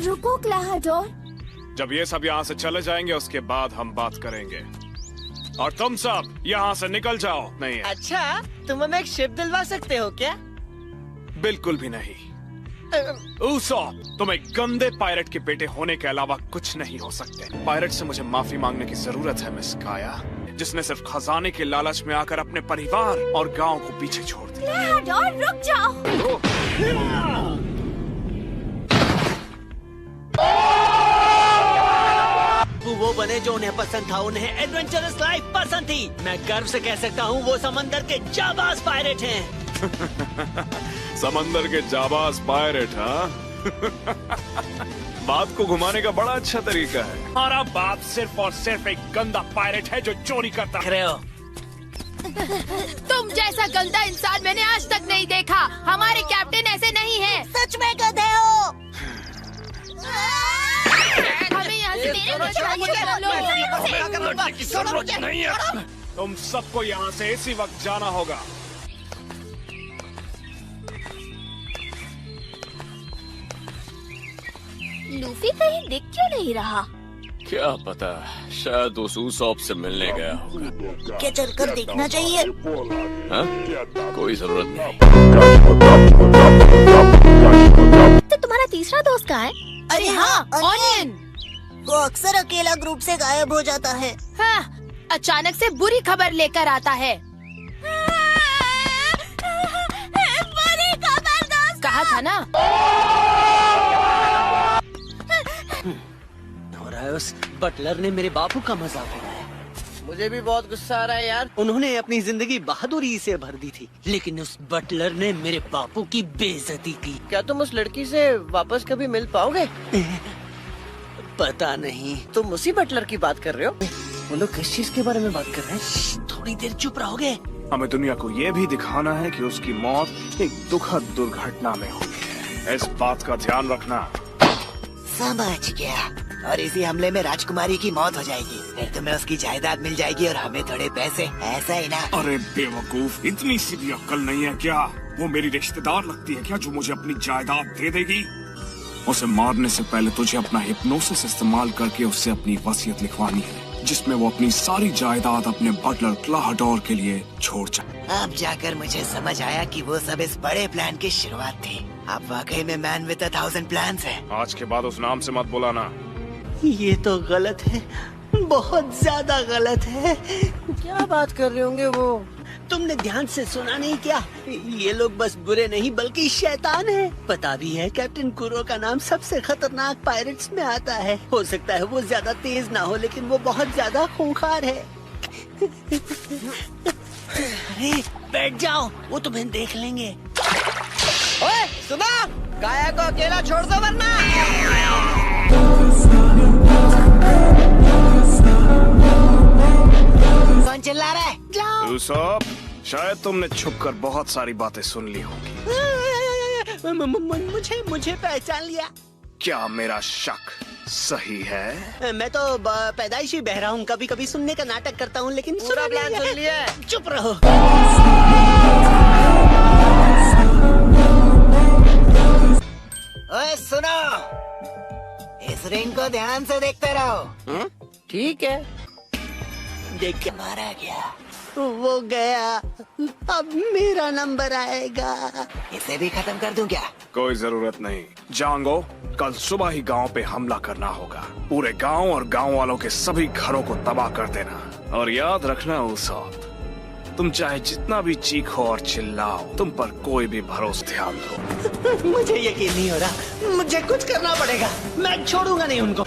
रुको क्लाहाडोर। जब ये सब यहाँ से चले जाएंगे उसके बाद हम बात करेंगे। और तुम सब यहाँ से निकल जाओ। नहीं है। अच्छा, तुम हमें एक शिप दिलवा सकते हो क्या? बिल्कुल भी नहीं। ऊसॉप, तुम एक गंदे पायरेट के बेटे होने के अलावा कुछ नहीं हो सकते। पायरेट से मुझे माफी मांगने की जरूरत है मिस काया, जिसने सिर्फ खजाने के लालच में आकर अपने परिवार और गांव को पीछे छोड़ दिया। क्लाहाडोर रुक जाओ। वो बने जो उन्हें पसंद था, उन्हें एडवेंचरस लाइफ पसंद थी। मैं गर्व से कह सकता हूँ वो समंदर के जाबाज पायरेट हैं। समंदर के जाबाज पायरेट, हाँ? बात को घुमाने का बड़ा अच्छा तरीका है। हमारा बाप सिर्फ और सिर्फ एक गंदा पायरेट है जो चोरी करता है। तुम जैसा गंदा इंसान मैंने आज तक नहीं देखा। हमारे कैप्टन ऐसे नहीं है। सच में गधे हो। हमें यहाँ से नहीं है। तुम सबको यहाँ से इसी वक्त जाना होगा। लूफी कहीं दिख क्यों नहीं रहा? क्या पता, शायद उस ऊसॉप से मिलने गया होगा। क्या चलकर देखना चाहिए? हाँ? कोई जरूरत नहीं। तो तुम्हारा तीसरा दोस्त कहाँ है? अरे हाँ, ऑनियन। वो अक्सर अकेला ग्रुप से गायब हो जाता है। हाँ, अचानक से बुरी खबर लेकर आता है। बुरी खबर दोस्त। कहा था ना। उस बटलर ने मेरे बापू का मजाक उड़ाया। मुझे भी बहुत गुस्सा आ रहा है यार। उन्होंने अपनी जिंदगी बहादुरी से भर दी थी, लेकिन उस बटलर ने मेरे बापू की बेइज्जती की। क्या तुम उस लड़की से वापस कभी मिल पाओगे? पता नहीं। तुम उसी बटलर की बात कर रहे हो? वो लोग किस चीज के बारे में बात कर रहे हैं? थोड़ी देर चुप रहोगे? हमें दुनिया को ये भी दिखाना है कि उसकी मौत एक दुखद दुर्घटना में हुई है। इस बात का ध्यान रखना। समझ गया। और इसी हमले में राजकुमारी की मौत हो जाएगी। फिर तुम्हें उसकी जायदाद मिल जाएगी और हमें थोड़े पैसे, ऐसा ही ना? अरे बेवकूफ, इतनी सी भी अक्ल नहीं है क्या? वो मेरी रिश्तेदार लगती है क्या जो मुझे अपनी जायदाद दे देगी? उसे मारने से पहले तुझे अपना हिप्नोसिस इस्तेमाल करके उससे अपनी वसीयत लिखवानी है, जिसमें वो अपनी सारी जायदाद अपने बटलर क्लाहाडोर के लिए छोड़ जाए। अब जाकर मुझे समझ आया कि वो सब इस बड़े प्लान की शुरुआत थी। आप वाकई में मैन विद 1000 प्लान्स हैं। आज के बाद उस नाम से मत बुलाना। ये तो गलत है, बहुत ज्यादा गलत है। क्या बात कर रहे होंगे वो? तुमने ध्यान से सुना नहीं क्या? ये लोग बस बुरे नहीं बल्कि शैतान हैं। पता भी है कैप्टन कुरो का नाम सबसे खतरनाक पायरेट्स में आता है। हो सकता है वो ज्यादा तेज ना हो, लेकिन वो बहुत ज्यादा खूंखार है। अरे बैठ जाओ, वो तुम्हें देख लेंगे। ओए सुना, काया को अकेला छोड़ दो वरना। कौन चिल्ला रहा है? यूसुफ, शायद तुमने छुपकर बहुत सारी बातें सुन ली होंगी। मुझे पहचान लिया। क्या मेरा शक सही है? मैं तो पैदाइशी बहरा हूँ, कभी कभी सुनने का नाटक करता हूँ, लेकिन पूरा प्लान सुन लिया। चुप रहो। ओए सुनो, इस रिंग को ध्यान से देखते रहो। ठीक है। देख के मारा गया। वो गया, अब मेरा नंबर आएगा। इसे भी खत्म कर दूं क्या? कोई जरूरत नहीं। जांगो, कल सुबह ही गांव पे हमला करना होगा। पूरे गांव और गांव वालों के सभी घरों को तबाह कर देना। और याद रखना ऊसॉप, तुम चाहे जितना भी चीखो और चिल्लाओ, तुम पर कोई भी भरोसा ध्यान दो। मुझे यकीन नहीं हो रहा, मुझे कुछ करना पड़ेगा। मैं छोड़ूंगा नहीं उनको।